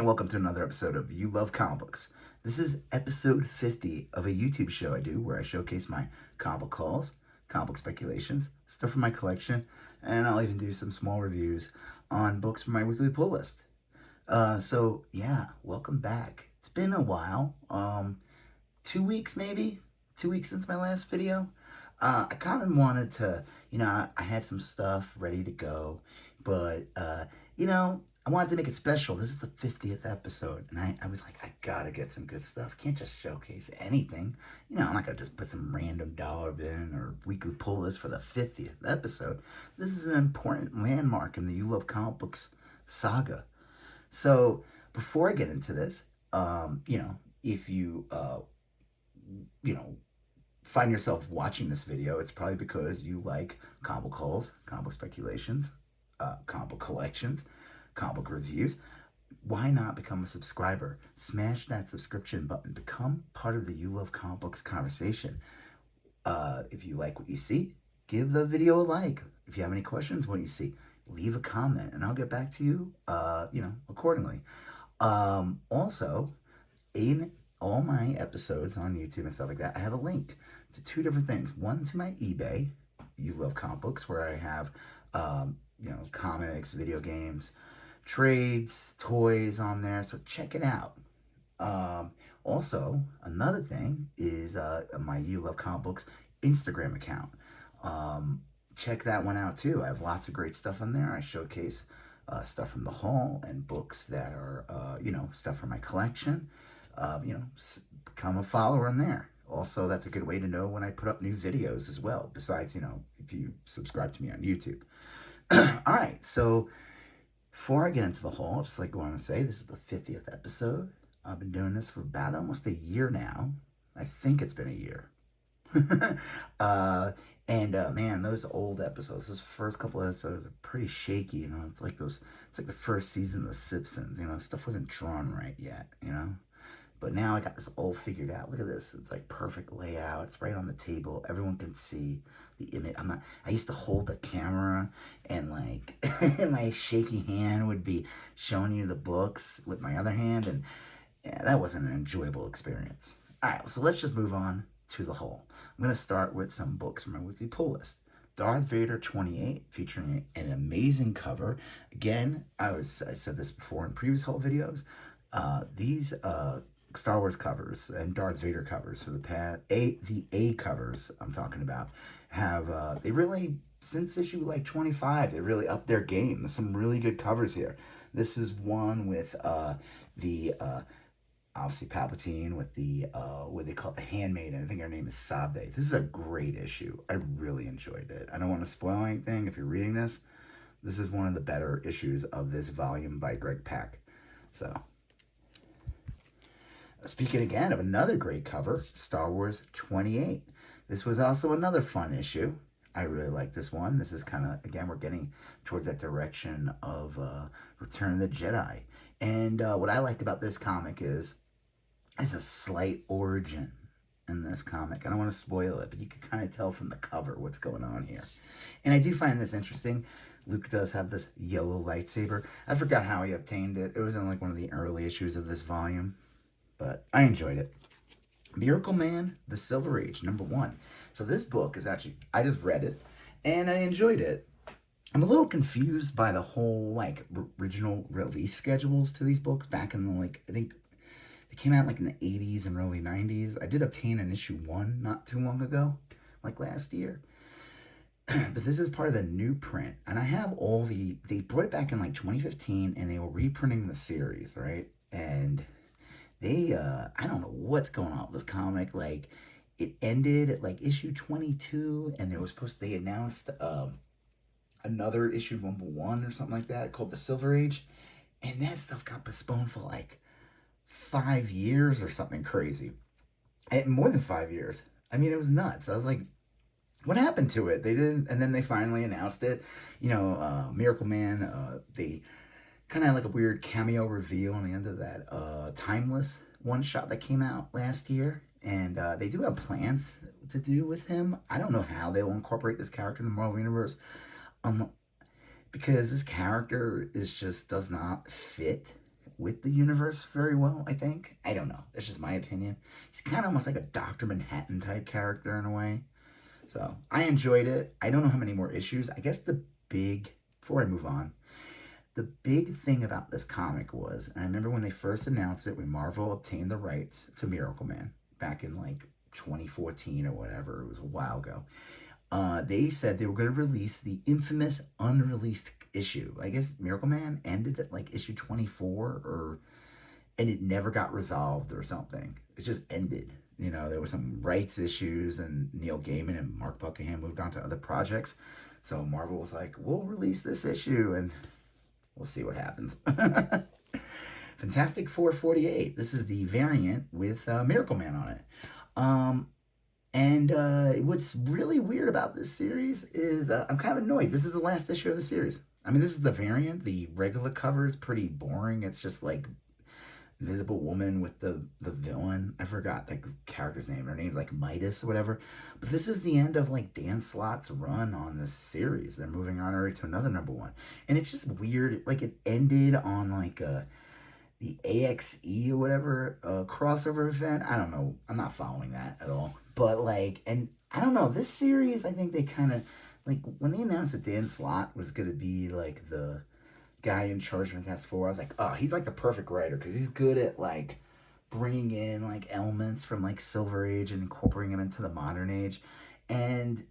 And welcome to another episode of You Love Comic Books. This is episode 50 of a YouTube show I do where I showcase my comic book hauls, comic book speculations, stuff from my collection, and I'll even do some small reviews on books from my weekly pull list. Welcome back. It's been a while, 2 weeks maybe, 2 weeks since my last video. I kind of wanted to, I had some stuff ready to go, but, I wanted to make it special. This is the 50th episode, and I was like, I gotta get some good stuff. Can't just showcase anything. I'm not gonna just put some random dollar bin or weekly pull list for the 50th episode. This is an important landmark in the You Love Comic Books saga. So, before I get into this, if you, find yourself watching this video, it's probably because you like comic book hauls, comic book speculations, comic book collections, comic book reviews. Why not become a subscriber? Smash that subscription button. Become part of the You Love Comic Books conversation. If you like what you see, give the video a like. If you have any questions what you see, leave a comment and I'll get back to you, accordingly. Also, in all my episodes on YouTube and stuff like that, I have a link to two different things. One to my eBay, You Love Comic Books, where I have, comics, video games, trades, toys on there. So check it out. Also, another thing is my You Love Comic Books Instagram account. Check that one out too. I have lots of great stuff on there. I showcase stuff from the haul and books that are, stuff from my collection. Become a follower on there. Also, that's a good way to know when I put up new videos as well, besides, if you subscribe to me on YouTube. All right, so before I get into the haul, just like I want to say, this is the 50th episode. I've been doing this for about almost a year now. I think it's been a year. Man, those old episodes, those first couple episodes are pretty shaky, It's like the first season of The Simpsons, stuff wasn't drawn right yet, But now I got this all figured out. Look at this. It's like perfect layout. It's right on the table. Everyone can see the image. I used to hold the camera and like my shaky hand would be showing you the books with my other hand. And yeah, that wasn't an enjoyable experience. All right, so let's just move on to the haul. I'm going to start with some books from my weekly pull list. Darth Vader 28, featuring an amazing cover. Again, I said this before in previous haul videos. These Star Wars covers and Darth Vader covers for the A covers I'm talking about have they really, since issue like 25, they really upped their game. There's some really good covers here. This is one with the obviously Palpatine with the what they call it, the handmaiden. I think her name is Sabde. This is a great issue. I really enjoyed it. I don't want to spoil anything if you're reading this. This is one of the better issues of this volume by Greg Pak. So, speaking again of another great cover, Star Wars 28. This was also another fun issue. I really like this one. This is kind of, again, we're getting towards that direction of Return of the Jedi. And what I liked about this comic is there's a slight origin in this comic. I don't want to spoil it, but you can kind of tell from the cover what's going on here. And I do find this interesting. Luke does have this yellow lightsaber. I forgot how he obtained it. It was in like one of the early issues of this volume, but I enjoyed it. Miracle Man, The Silver Age, #1. So this book is actually, I just read it, and I enjoyed it. I'm a little confused by the whole, like, original release schedules to these books back in the, I think they came out, like, in the 80s and early 90s. I did obtain an issue 1 not too long ago, like last year. But this is part of the new print, and I have they brought it back in, like, 2015, and they were reprinting the series, right? And they, I don't know what's going on with this comic. Like, it ended at, like, issue 22, and they announced, another issue #1 or something like that called The Silver Age. And that stuff got postponed for, like, 5 years or something crazy. More than 5 years. I mean, it was nuts. I was like, what happened to it? They didn't, and then they finally announced it. Miracle Man, they kind of had like a weird cameo reveal on the end of that Timeless one-shot that came out last year. And they do have plans to do with him. I don't know how they will incorporate this character in the Marvel Universe. Because this character does not fit with the universe very well, I think. I don't know. That's just my opinion. He's kind of almost like a Dr. Manhattan type character in a way. So I enjoyed it. I don't know how many more issues. I guess before I move on, the big thing about this comic was, and I remember when they first announced it, when Marvel obtained the rights to Miracle Man back in like 2014 or whatever, it was a while ago. They said they were going to release the infamous unreleased issue. I guess Miracle Man ended at like issue 24, and it never got resolved or something. It just ended. You know, there were some rights issues, and Neil Gaiman and Mark Buckingham moved on to other projects. So Marvel was like, we'll release this issue, and we'll see what happens. Fantastic Four 48. This is the variant with Miracle Man on it. And what's really weird about this series is I'm kind of annoyed. This is the last issue of the series. I mean, this is the variant. The regular cover is pretty boring. It's just like Invisible Woman with the villain. I forgot the character's name. Her name's like Midas or whatever. But this is the end of like Dan Slott's run on this series. They're moving on already to another #1. And it's just weird. Like it ended on like the AXE or whatever crossover event. I don't know. I'm not following that at all. But like, and I don't know, this series, I think they kind of, like, when they announced that Dan Slott was going to be like the guy in charge of Fantastic Four, I was like, oh, he's like the perfect writer, because he's good at like bringing in like elements from like Silver Age and incorporating them into the modern age. And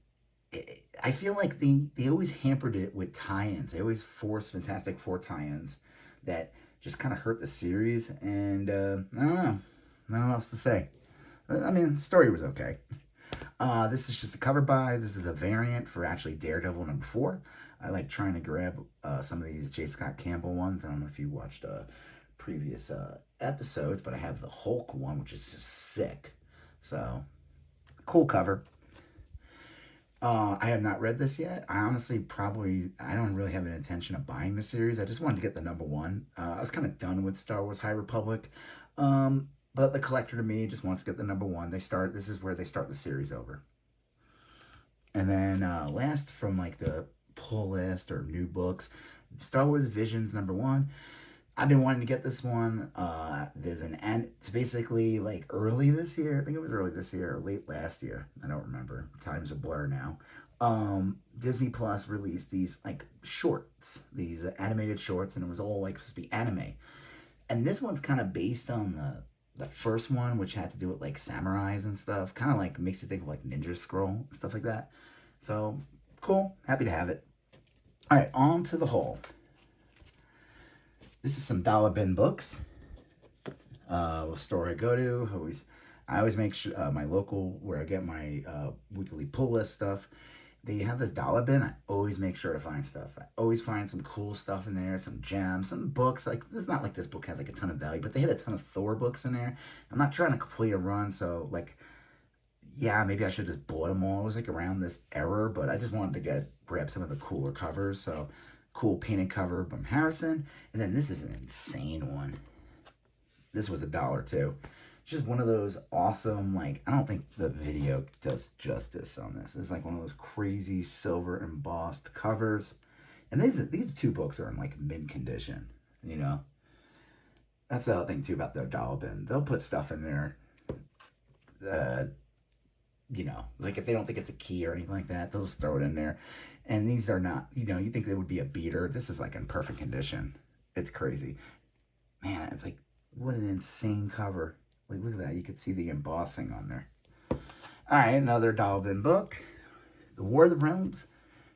I feel like they always hampered it with tie-ins. They always forced Fantastic Four tie-ins that just kind of hurt the series. And I don't know. Nothing else to say. I mean, the story was okay. This is just a cover by. This is a variant for actually Daredevil #4. I like trying to grab some of these J. Scott Campbell ones. I don't know if you watched previous episodes, but I have the Hulk one, which is just sick. So, cool cover. I have not read this yet. I honestly I don't really have an intention of buying the series. I just wanted to get the #1. I was kind of done with Star Wars High Republic. But the collector to me just wants to get the #1. This is where they start the series over. And then last from like the pull list or new books, Star Wars Visions #1. I've been wanting to get this one. It's basically like early this year. I think it was early this year or late last year. I don't remember. Time's a blur now. Disney Plus released these like shorts, these animated shorts, and it was all like supposed to be anime. And this one's kind of based on the first one, which had to do with like samurais and stuff. Kind of like makes you think of like Ninja Scroll and stuff like that. So cool. Happy to have it. All right, on to the haul. This is some dollar bin books. Store I go to. I always make sure my local where I get my weekly pull list stuff. They have this dollar bin. I always make sure to find stuff. I always find some cool stuff in there, some gems, some books. Like, it's not like this book has like a ton of value, but they had a ton of Thor books in there. I'm not trying to complete a run, so like, yeah, maybe I should have just bought them all. It was like around this era, but I just wanted to grab some of the cooler covers. So, cool painted cover from Harrison. And then this is an insane one. This was $1 too. Just one of those awesome, like, I don't think the video does justice on this. It's like one of those crazy silver embossed covers. And these two books are in like mint condition, you know? That's the other thing too about their dollar bin. They'll put stuff in there, you know, like if they don't think it's a key or anything like that, they'll just throw it in there. And these are not, you know, you think they would be a beater. This is like in perfect condition. It's crazy. Man, it's like, what an insane cover. Like, look at that. You could see the embossing on there. All right, another dollar bin book. The War of the Realms,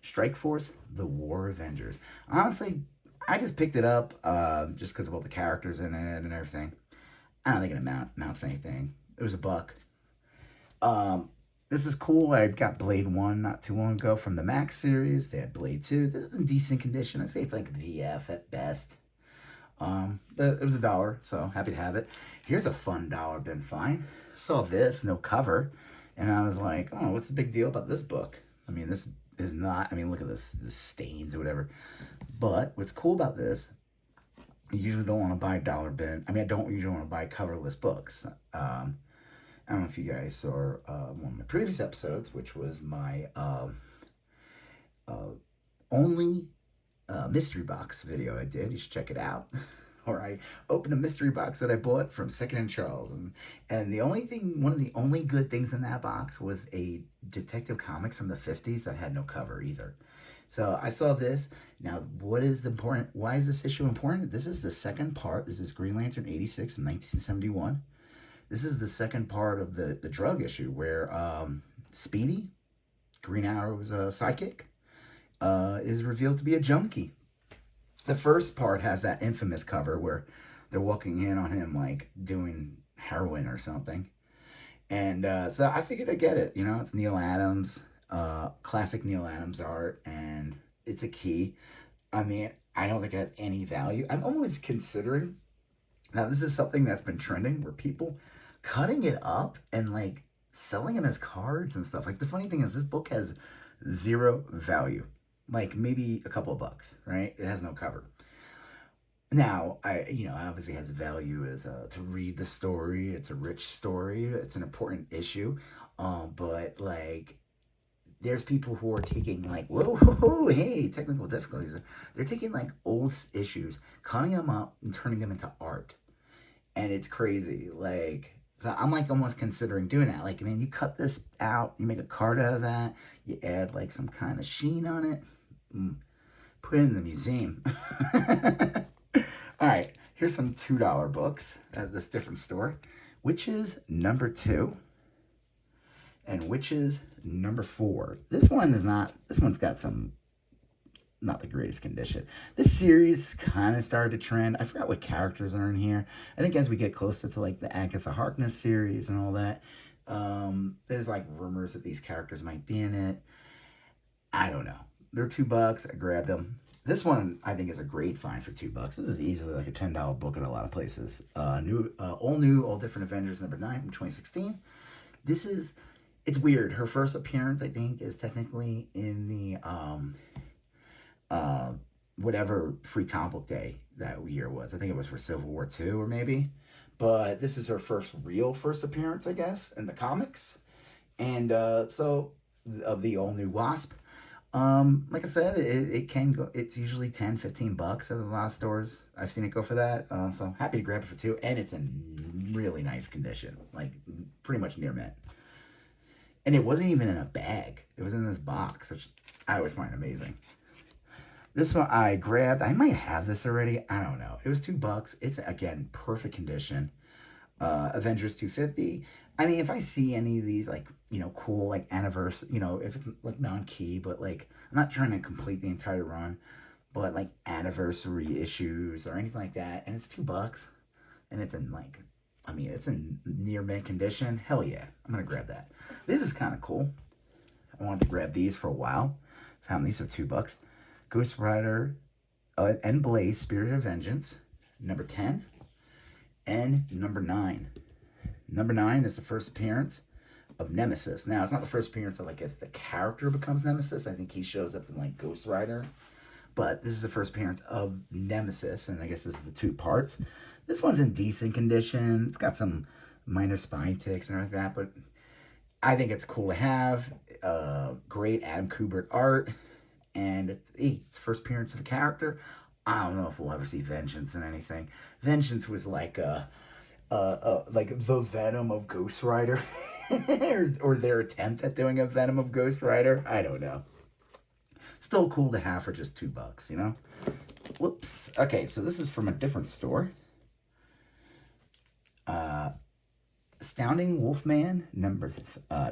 Strike Force, The War Avengers. Honestly, I just picked it up just because of all the characters in it and everything. I don't think it amounts to anything. It was $1. This is cool. I got Blade 1 not too long ago from the Max series. They had Blade 2. This is in decent condition. I'd say it's like VF at best. It was $1, so happy to have it. Here's a fun dollar bin find. Saw this, no cover, and I was like, oh, what's the big deal about this book? I mean, this is not, I mean, look at this stains or whatever. But what's cool about this, you usually don't want to buy dollar bin. I mean, I don't usually want to buy coverless books. I don't know if you guys saw one of my previous episodes, which was my only mystery box video I did. You should check it out. or I opened a mystery box that I bought from Second and Charles, and the only thing, one of the only good things in that box was a Detective Comics from the 50s that had no cover either. So I saw this. Now, what is the important? Why is this issue important? This is the second part. This is Green Lantern 86 in 1971. This is the second part of the drug issue where Speedy, Green Arrow's sidekick, is revealed to be a junkie. The first part has that infamous cover where they're walking in on him like doing heroin or something. And so I figured I'd get it. You know, it's Neil Adams, classic Neil Adams art, and it's a key. I mean, I don't think it has any value. I'm always considering, now this is something that's been trending where people cutting it up and like selling them as cards and stuff. Like the funny thing is this book has zero value. Like maybe a couple of bucks, right? It has no cover. Now, obviously has value as to read the story. It's a rich story. It's an important issue. But like, there's people who are taking like, whoa, whoa, whoa, hey, technical difficulties. They're taking like old issues, cutting them up and turning them into art, and it's crazy. Like, so I'm like almost considering doing that. Like, man, you cut this out, you make a card out of that, you add like some kind of sheen on it, put it in the museum. All right, here's some $2 books at this different store. Witches number 2 and Witches number 4. This one's got some, not the greatest condition. This series kind of started to trend. I forgot what characters are in here. I think as we get closer to like the Agatha Harkness series and all that, there's like rumors that these characters might be in it. I don't know. They're $2. I grabbed them. This one I think is a great find for $2. This is easily like a $10 book at a lot of places. All new, all different Avengers number 9 from 2016. It's weird. Her first appearance, I think, is technically in the whatever free comic book day that year was. I think it was for Civil War II or maybe. But this is her first appearance, I guess, in the comics. And so of the all new Wasp. Like I said, it can go, it's usually $10-15 at a lot of stores. I've seen it go for that. So happy to grab it for 2. And it's in really nice condition, like pretty much near mint. And it wasn't even in a bag. It was in this box, which I always find amazing. This one I grabbed. I might have this already. I don't know. It was $2. It's, again, perfect condition. Avengers 250. I mean, if I see any of these, like, cool, like, anniversary, if it's, like, non-key, but, like, I'm not trying to complete the entire run, but, like, anniversary issues or anything like that, and it's $2, and it's in, like, it's in near mint condition, hell yeah, I'm gonna grab that. This is kind of cool. I wanted to grab these for a while. Found these for $2. Ghost Rider and Blaze, Spirit of Vengeance, number 10, and number 9. Number 9 is the first appearance of Nemesis. Now, it's not the first appearance of, I guess, the character becomes Nemesis. I think he shows up in, like, Ghost Rider. But this is the first appearance of Nemesis, and I guess this is the 2 parts. This one's in decent condition. It's got some minor spine ticks and everything like that, but I think it's cool to have. Great Adam Kubert art, and it's first appearance of a character. I don't know if we'll ever see Vengeance in anything. Vengeance was like like the Venom of Ghost Rider, or their attempt at doing a Venom of Ghost Rider. I don't know. Still cool to have for just $2, Whoops. Okay, so this is from a different store. Astounding Wolfman number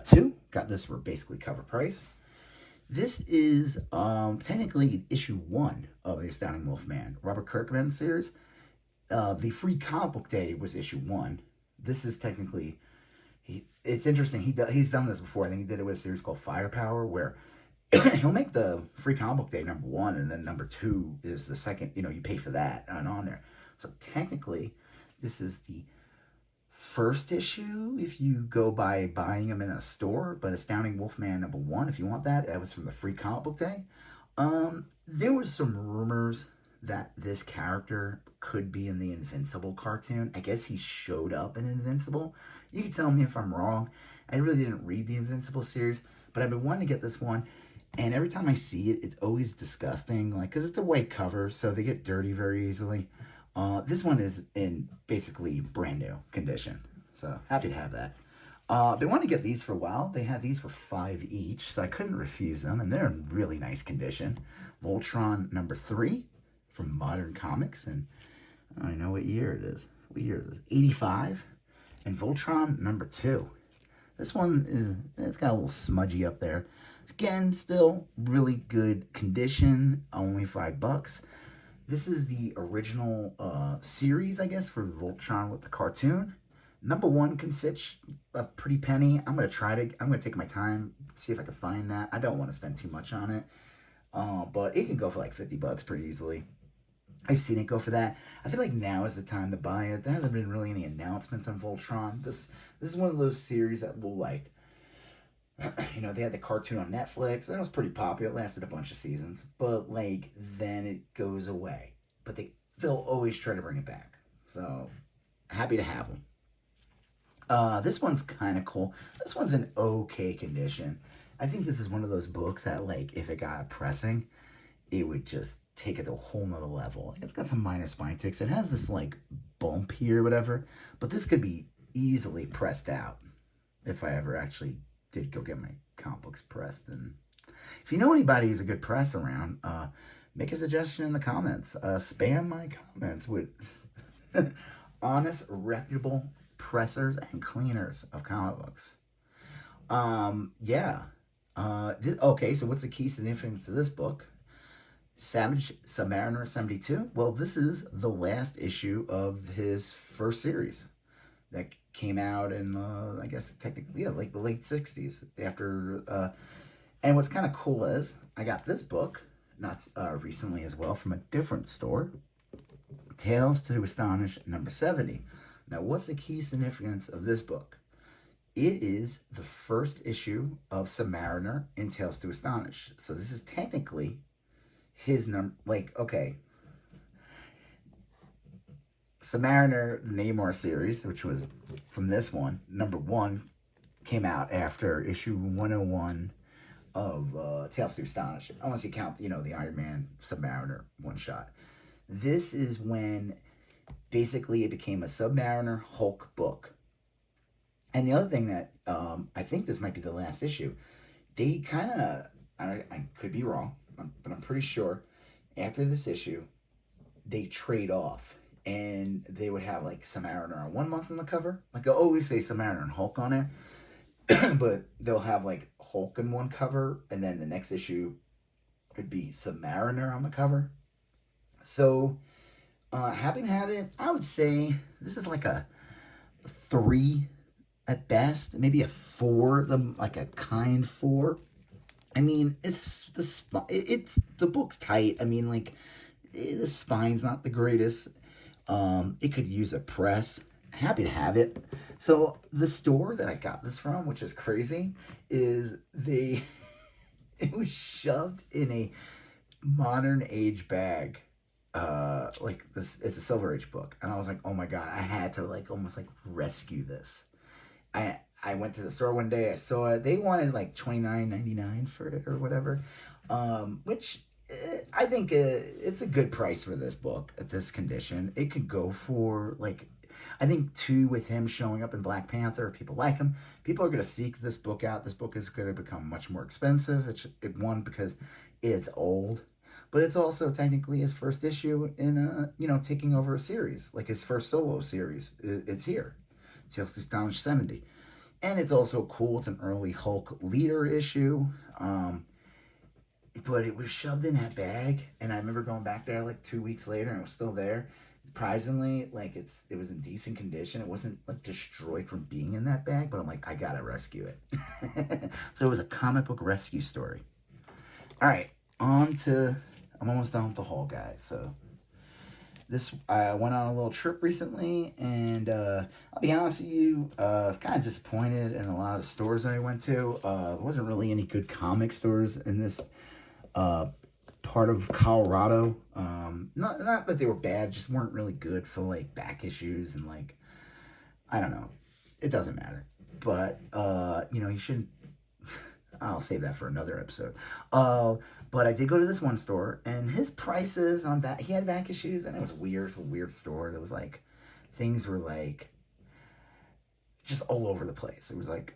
2. Got this for basically cover price. This is technically issue 1 of the Astounding Wolfman Robert Kirkman series. The free comic book day was issue 1. This is technically, it's interesting. He's done this before. I think he did it with a series called Firepower, where he'll make the free comic book day number 1, and then number 2 is the second. You pay for that and on there. So technically, this is the first issue if you go by buying them in a store. But Astounding Wolfman number 1, if you want that was from the free comic book day. There was some rumors that this character could be in the Invincible cartoon. I guess he showed up in Invincible. You can tell me if I'm wrong. I really didn't read the Invincible series, but I've been wanting to get this one. And every time I see it, it's always disgusting. Like, because it's a white cover, so they get dirty very easily. This one is in basically brand new condition, so happy to have that. They wanted to get these for a while. They had these for $5 each, so I couldn't refuse them, and they're in really nice condition. Voltron number 3 from Modern Comics, and I don't know what year it is. What year is this? 85. And Voltron number 2. This one it's got a little smudgy up there. Again, still really good condition, only $5. This is the original series, I guess, for Voltron with the cartoon. Number 1 can fetch a pretty penny. I'm gonna take my time, see if I can find that. I don't want to spend too much on it, but it can go for like $50 pretty easily. I've seen it go for that. I feel like now is the time to buy it. There hasn't been really any announcements on Voltron. This is one of those series that will like, they had the cartoon on Netflix. That was pretty popular. It lasted a bunch of seasons, but like then it goes away. But they'll always try to bring it back. So happy to have them. This one's kind of cool. This one's in okay condition. I think this is one of those books that like if it got pressing, it would just take it to a whole nother level. It's got some minor spine ticks. It has this like bump here or whatever, but this could be easily pressed out if I ever actually did go get my comic books pressed. And if you know anybody who's a good press around, make a suggestion in the comments. Spam my comments with honest, reputable pressers and cleaners of comic books. Yeah. Okay, so what's the key significance of this book? Savage Submariner 72. Well, this is the last issue of his first series that came out in, I guess, technically, like the late 60s. And what's kind of cool is I got this book, not recently as well, from a different store. Tales to Astonish number 70. Now, what's the key significance of this book? It is the first issue of Submariner in Tales to Astonish. So this is technically his number, like, okay. Submariner Namor series, which was from this one, number 1, came out after issue 101 of Tales to Astonish. Unless you count, the Iron Man Submariner one-shot. This is when basically it became a Submariner Hulk book. And the other thing that I think this might be the last issue, they kind of, I could be wrong, but I'm pretty sure after this issue, they trade off. And they would have like Submariner on 1 month on the cover. Like I always say Submariner and Hulk on there. But they'll have like Hulk in one cover. And then the next issue would be Submariner on the cover. So happy to have it. I would say this is like a 3 at best, maybe a 4, like a kind 4. I mean, it's the book's tight. I mean, like the spine's not the greatest. It could use a press. Happy to have it. So the store that I got this from, which is crazy, is it was shoved in a modern age bag. Like this, it's a Silver Age book, and I was like, oh my god, I had to like almost like rescue this. I went to the store one day, I saw it. They wanted like $29.99 for it or whatever, which I think it's a good price for this book at this condition. It could go for like, I think 2 with him showing up in Black Panther. People like him. People are going to seek this book out. This book is going to become much more expensive. One, because it's old, but it's also technically his first issue in taking over a series, like his first solo series. It's here, Tales to Astonish 70. And it's also cool. It's an early Hulk leader issue. But it was shoved in that bag, and I remember going back there like 2 weeks later, and it was still there. Surprisingly, like it was in decent condition. It wasn't like destroyed from being in that bag, but I'm like, I gotta rescue it. So it was a comic book rescue story. All right, I'm almost done with the haul, guys. So I went on a little trip recently, and I'll be honest with you, I was kind of disappointed in a lot of the stores I went to. There wasn't really any good comic stores in this part of Colorado. Not that they were bad, just weren't really good for like back issues and like, I don't know. It doesn't matter. But you shouldn't. I'll save that for another episode. But I did go to this one store, and his prices on back, he had back issues, and it was weird. It was a weird store. There was like, things were like, just all over the place. It was like,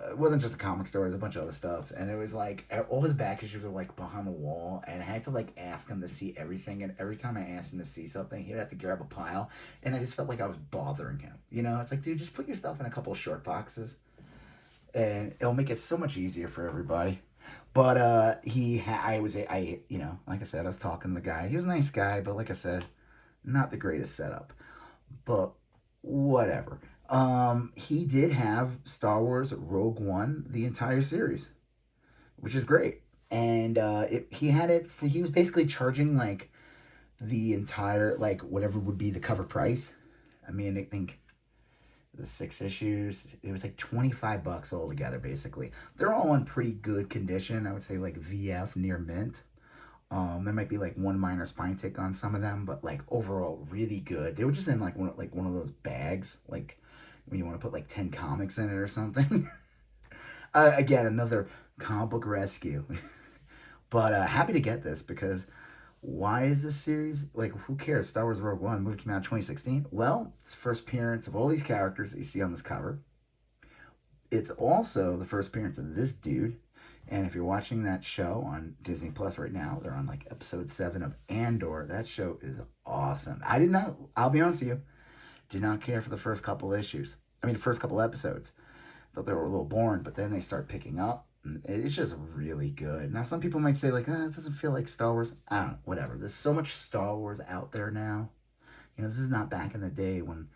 it wasn't just a comic store, it was a bunch of other stuff. And it was like, all his back issues were like behind the wall, and I had to like ask him to see everything. And every time I asked him to see something, he would have to grab a pile. And I just felt like I was bothering him. You know, it's like, dude, just put your stuff in a couple of short boxes, and it'll make it so much easier for everybody. But you know, like I said, I was talking to the guy. He was a nice guy, but like I said, not the greatest setup. But whatever. He did have Star Wars Rogue One, the entire series, which is great. And he had it. He was basically charging like the entire, like whatever would be the cover price. I mean, I think the 6 issues, it was like $25 altogether. Basically, they're all in pretty good condition. I would say like VF near mint. There might be like one minor spine tick on some of them, but like overall really good. They were just in like one of those bags, like when you want to put like 10 comics in it or something. Again, another comic book rescue. But happy to get this, because why is this series, like, who cares? Star Wars Rogue One, the movie came out in 2016. Well, it's the first appearance of all these characters that you see on this cover. It's also the first appearance of this dude. And if you're watching that show on Disney Plus right now, they're on like episode 7 of Andor. That show is awesome. I'll be honest with you, did not care for the first couple issues. I mean, the first couple episodes. Thought they were a little boring, but then they start picking up. And it's just really good. Now, some people might say, like, it doesn't feel like Star Wars. I don't know, whatever. There's so much Star Wars out there now. You know, this is not back in the day when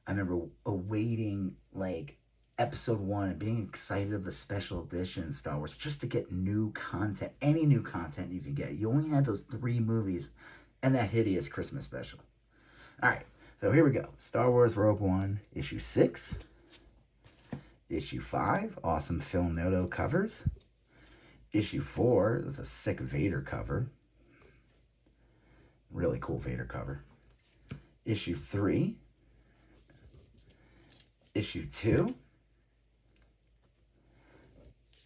I remember awaiting, like, episode 1 and being excited of the special edition Star Wars just to get new content. Any new content you could get. You only had those 3 movies and that hideous Christmas special. All right. So here we go. Star Wars Rogue One, issue 6. Issue 5, awesome Phil Noto covers. Issue 4, that's a sick Vader cover. Really cool Vader cover. Issue 3. Issue 2.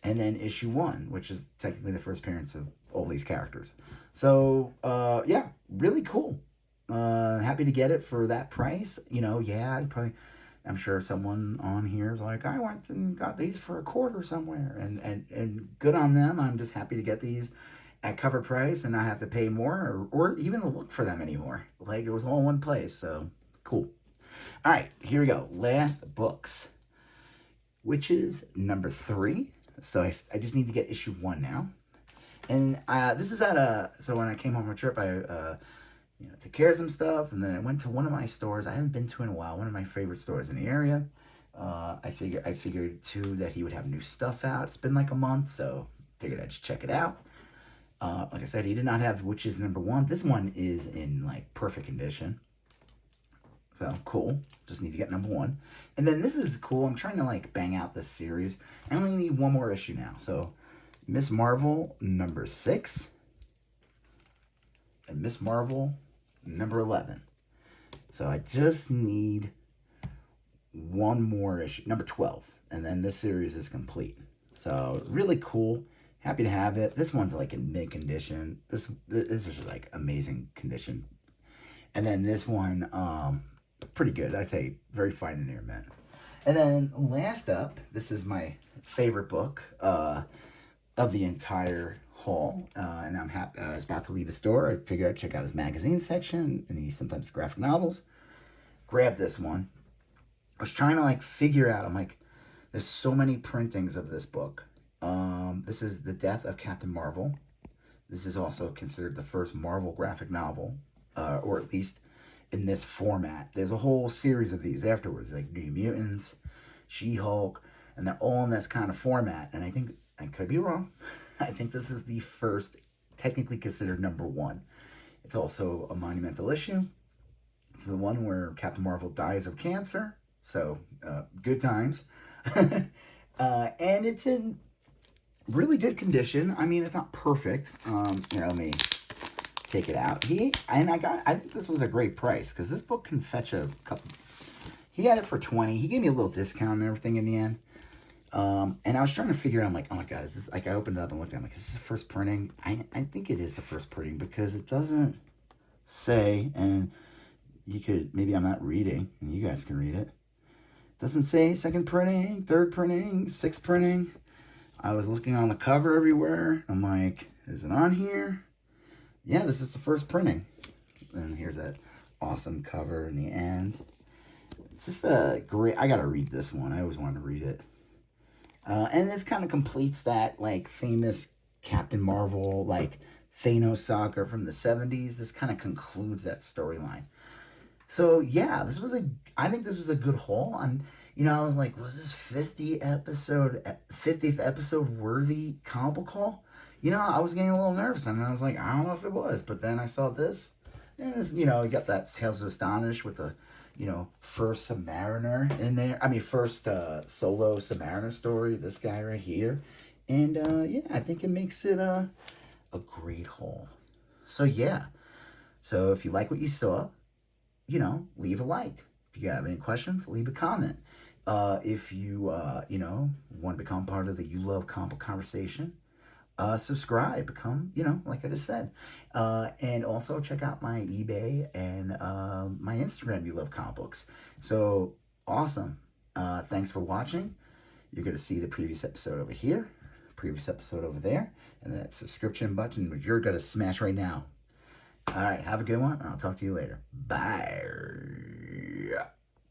And then issue 1, which is technically the first appearance of all these characters. So, yeah, really cool. Happy to get it for that price. You know, yeah, I'm sure someone on here is like, I went and got these for $0.25 somewhere. And good on them. I'm just happy to get these at cover price and not have to pay more or even look for them anymore. Like, it was all in one place. So, cool. All right, here we go. Last books, which is number 3. So I just need to get issue 1 now. And this is so when I came home from a trip, I took care of some stuff, and then I went to one of my stores I haven't been to in a while, one of my favorite stores in the area. I figured too that he would have new stuff out. It's been like a month, so figured I'd just check it out. Like I said, he did not have Witches number 1. This one is in like perfect condition. So cool. Just need to get number 1. And then this is cool. I'm trying to like bang out this series. I only need one more issue now. So Miss Marvel number 6 and Miss Marvel number 11. So I just need one more issue, number 12, and then this series is complete. So really cool. Happy to have it. This one's like in mint condition. This is like amazing condition. And then this one, pretty good. I'd say very fine and near mint. And then last up, this is my favorite book of the entire haul. And I'm happy. I was about to leave the store. I figured I'd check out his magazine section, and he sometimes graphic novels. Grab this one. I was trying to like figure out. I'm like, there's so many printings of this book. This is The Death of Captain Marvel. This is also considered the first Marvel graphic novel, or at least in this format. There's a whole series of these afterwards, like New Mutants, She-Hulk, and they're all in this kind of format. And I think, I could be wrong, I think this is the first technically considered number 1. It's also a monumental issue. It's the one where Captain Marvel dies of cancer. So, good times. And it's in really good condition. I mean, it's not perfect. Here, let me take it out. I think this was a great price, because this book can fetch a couple. He had it for $20. He gave me a little discount and everything in the end. And I was trying to figure out, I'm like, oh my God, is this, like, I opened it up and looked at it, I'm like, is this the first printing? I think it is the first printing because it doesn't say, and you could, maybe I'm not reading, and you guys can read it. It doesn't say second printing, third printing, sixth printing. I was looking on the cover everywhere. I'm like, is it on here? Yeah, this is the first printing. And here's that awesome cover in the end. It's just a great, I gotta read this one. I always wanted to read it. And this kind of completes that, like, famous Captain Marvel, like, Thanos saga from the 70s. This kind of concludes that storyline. So, yeah, I think this was a good haul. I was like, was this 50th episode worthy comic book haul? I was getting a little nervous, and I was like, I don't know if it was. But then I saw this, and this, you got that Tales of Astonish with the, first Submariner in there. I mean, first solo Submariner story, this guy right here. And, yeah, I think it makes it a great haul. So, yeah. So, if you like what you saw, leave a like. If you have any questions, leave a comment. If you, want to become part of the You Love Comic Book conversation, subscribe, become, like I just said. And also check out my eBay and my Instagram, You Love Comic Books. So, awesome. Thanks for watching. You're going to see the previous episode over here, previous episode over there, and that subscription button, which you're going to smash right now. All right, have a good one, and I'll talk to you later. Bye.